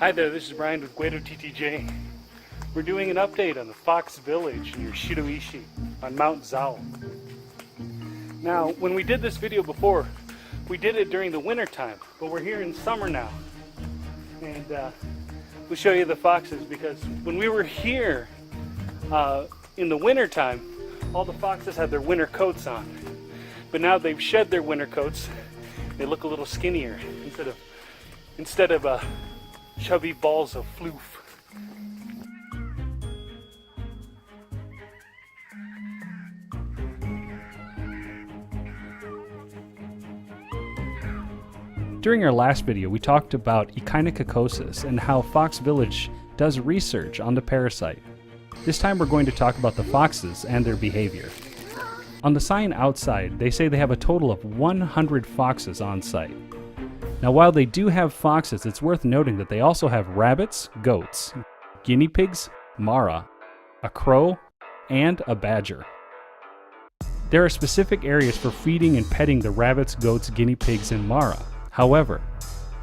Hi there, this is Brian with Gwedo TTJ. We're doing an update on the Fox Village near Shidoishi on Mount Zao. Now, when we did this video before, we did it during the winter time, but we're here in summer now. And we'll show you the foxes because when we were here in the winter time, all the foxes had their winter coats on. But now they've shed their winter coats. They look a little skinnier instead of chubby balls of floof. During our last video, we talked about echinococosis and how Fox Village does research on the parasite. This time we're going to talk about the foxes and their behavior. On the sign outside, they say they have a total of 100 foxes on site. Now, while they do have foxes, it's worth noting that they also have rabbits, goats, guinea pigs, mara, a crow, and a badger. There are specific areas for feeding and petting the rabbits, goats, guinea pigs, and mara. However,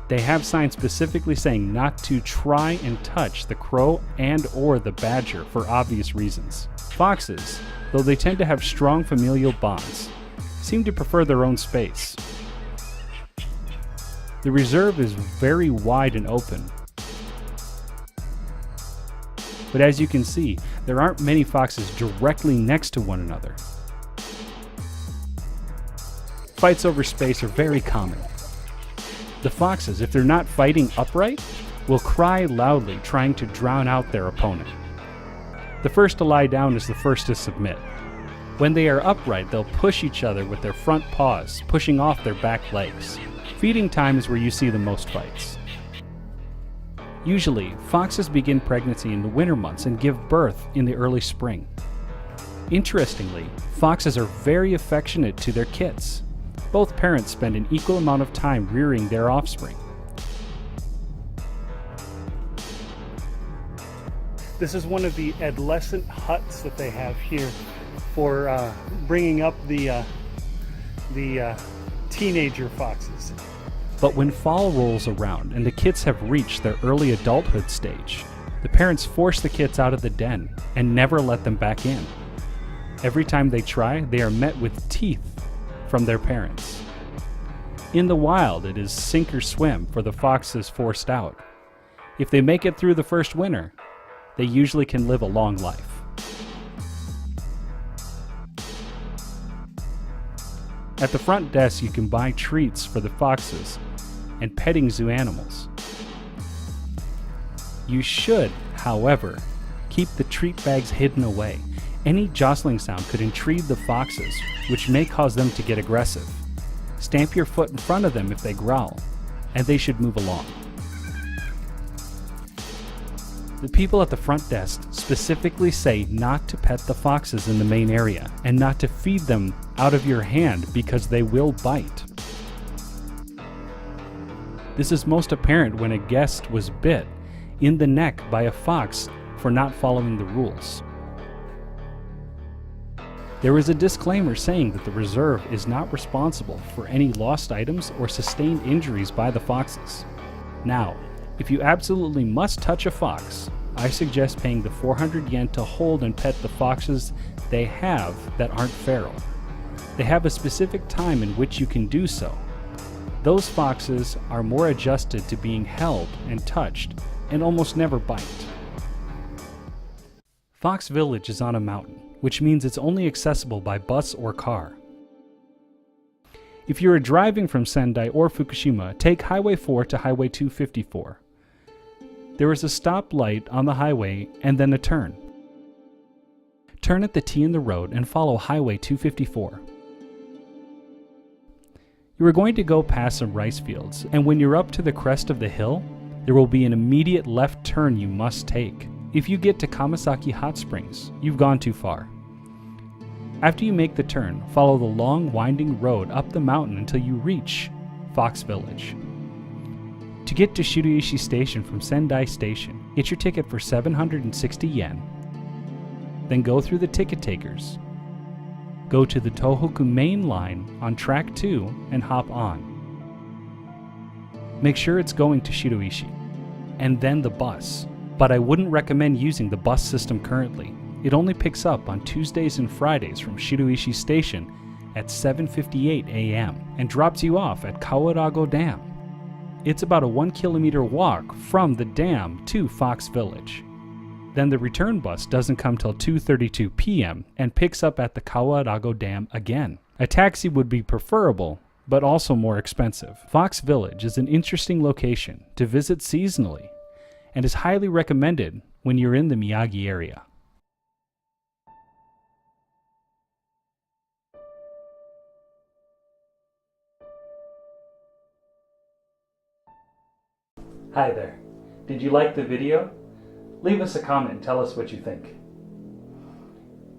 they have signs specifically saying not to try and touch the crow and/or the badger for obvious reasons. Foxes, though they tend to have strong familial bonds, seem to prefer their own space. The reserve is very wide and open, but as you can see, there aren't many foxes directly next to one another. Fights over space are very common. The foxes, if they're not fighting upright, will cry loudly trying to drown out their opponent. The first to lie down is the first to submit. When they are upright, they'll push each other with their front paws, pushing off their back legs. Feeding time is where you see the most fights. Usually, foxes begin pregnancy in the winter months and give birth in the early spring. Interestingly, foxes are very affectionate to their kits. Both parents spend an equal amount of time rearing their offspring. This is one of the adolescent huts that they have here for bringing up the teenager foxes. But when fall rolls around and the kits have reached their early adulthood stage, the parents force the kits out of the den and never let them back in. Every time they try, they are met with teeth from their parents. In the wild, it is sink or swim for the foxes forced out. If they make it through the first winter, they usually can live a long life. At the front desk, you can buy treats for the foxes and petting zoo animals. You should, however, keep the treat bags hidden away. Any jostling sound could intrigue the foxes, which may cause them to get aggressive. Stamp your foot in front of them if they growl, and they should move along. The people at the front desk specifically say not to pet the foxes in the main area and not to feed them out of your hand because they will bite. This is most apparent when a guest was bit in the neck by a fox for not following the rules. There is a disclaimer saying that the reserve is not responsible for any lost items or sustained injuries by the foxes. Now, if you absolutely must touch a fox, I suggest paying the 400 yen to hold and pet the foxes they have that aren't feral. They have a specific time in which you can do so. Those foxes are more adjusted to being held and touched and almost never bite. Fox Village is on a mountain, which means it's only accessible by bus or car. If you are driving from Sendai or Fukushima, take Highway 4 to Highway 254. There is a stoplight on the highway and then a turn. Turn at the T in the road and follow Highway 254. You are going to go past some rice fields, and when you're up to the crest of the hill, there will be an immediate left turn you must take. If you get to Kamasaki Hot Springs, you've gone too far. After you make the turn, follow the long winding road up the mountain until you reach Fox Village. To get to Shidoishi Station from Sendai Station, get your ticket for 760 yen. Then go through the ticket takers. Go to the Tohoku main line on track 2 and hop on. Make sure it's going to Shidoishi. and then the bus. But I wouldn't recommend using the bus system currently. It only picks up on Tuesdays and Fridays from Shidoishi Station at 7:58 a.m. and drops you off at Kawarago Dam. It's about a 1 kilometer walk from the dam to Fox Village. Then the return bus doesn't come till 2:32 p.m. and picks up at the Kawarago Dam again. A taxi would be preferable, but also more expensive. Fox Village is an interesting location to visit seasonally and is highly recommended when you're in the Miyagi area. Hi there. Did you like the video? Leave us a comment and tell us what you think.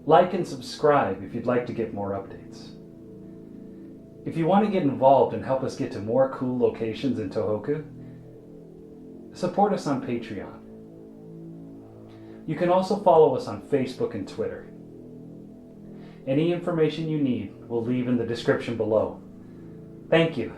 Like and subscribe if you'd like to get more updates. If you want to get involved and help us get to more cool locations in Tohoku, support us on Patreon. You can also follow us on Facebook and Twitter. Any information you need, we'll leave in the description below. Thank you.